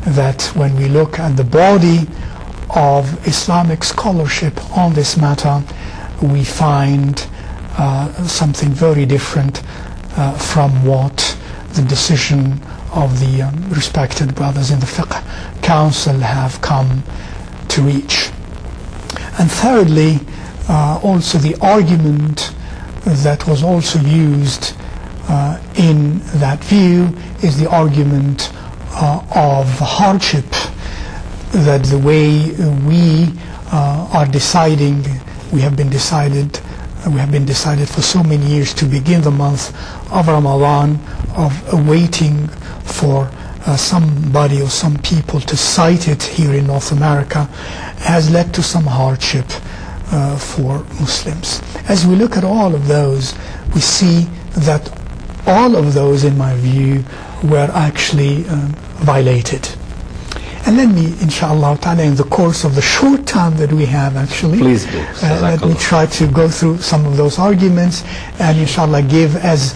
that when we look at the body of Islamic scholarship on this matter, we find something very different from what the decision of the respected brothers in the Fiqh Council have come to reach. And thirdly, also the argument that was also used in that view is the argument of hardship, that the way we are deciding, we have been decided for so many years to begin the month of Ramadan, of waiting for somebody or some people to cite it here in North America, has led to some hardship for Muslims. As we look at all of those, we see that all of those, in my view, were actually violated. And let me, inshallah ta'ala, in the course of the short time that we have actually, please do. Let me try to go through some of those arguments and inshallah give as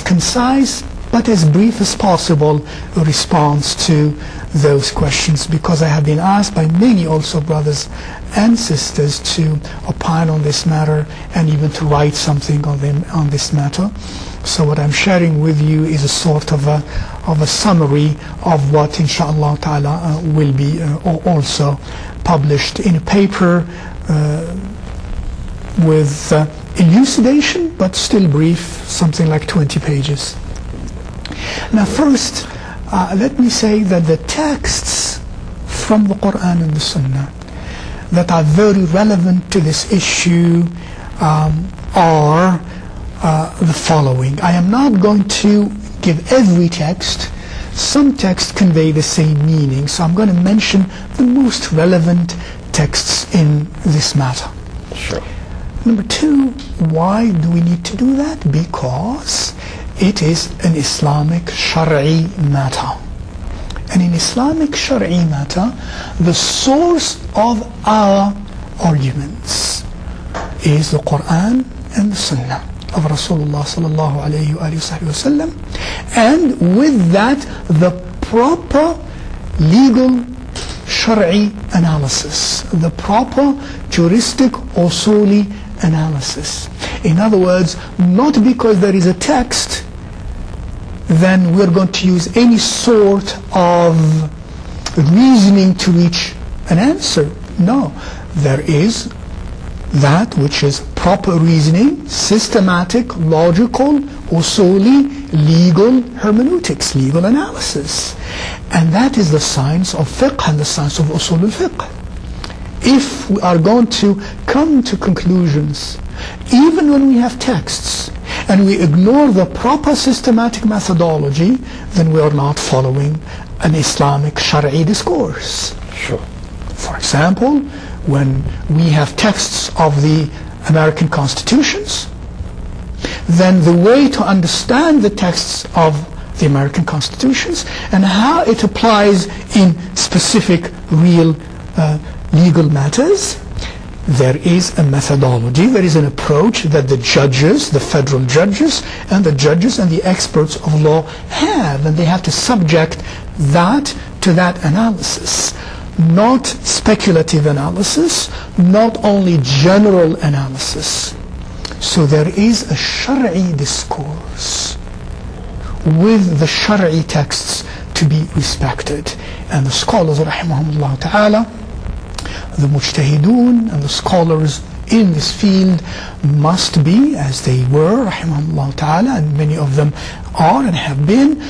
concise but as brief as possible a response to those questions, because I have been asked by many also brothers and sisters to opine on this matter and even to write something on this matter. So what I'm sharing with you is a sort of a summary of what inshallah ta'ala will be also published in a paper with elucidation but still brief, something like 20 pages. Now first, let me say that the texts from the Quran and the Sunnah that are very relevant to this issue are the following. I am not going to give every text. Some texts convey the same meaning, so I'm going to mention the most relevant texts in this matter. Sure. Number two, why do we need to do that? Because it is an Islamic Shari'i matter. And in Islamic Shari'i matter, the source of our arguments is the Quran and the Sunnah of Rasulullah sallallahu alayhi wa sallam, and with that the proper legal Shari'i analysis, the proper juristic usuli analysis. In other words, not because there is a text then we're going to use any sort of reasoning to reach an answer. No, there is that which is proper reasoning, systematic, logical, usuli, legal hermeneutics, legal analysis. And that is the science of fiqh and the science of usul al-fiqh. If we are going to come to conclusions, even when we have texts, and we ignore the proper systematic methodology, then we are not following an Islamic Shari'i discourse. Sure. For example, when we have texts of the American constitutions, then the way to understand the texts of the American constitutions and how it applies in specific real legal matters, there is a methodology, there is an approach that the judges, the federal judges, and the judges and the experts of law have, and they have to subject that to that analysis. Not speculative analysis, not only general analysis. So there is a Shari'i discourse with the Shari'i texts to be respected. And the scholars, rahimahumullah ta'ala, the mujtahidun and the scholars in this field must be, as they were, rahimahumullah ta'ala, and many of them are and have been,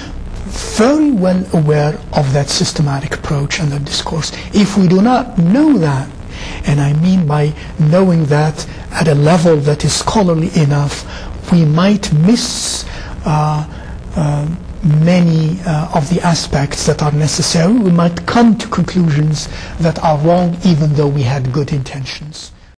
very well aware of that systematic approach and that discourse. If we do not know that, and I mean by knowing that at a level that is scholarly enough, we might miss many of the aspects that are necessary. We might come to conclusions that are wrong even though we had good intentions.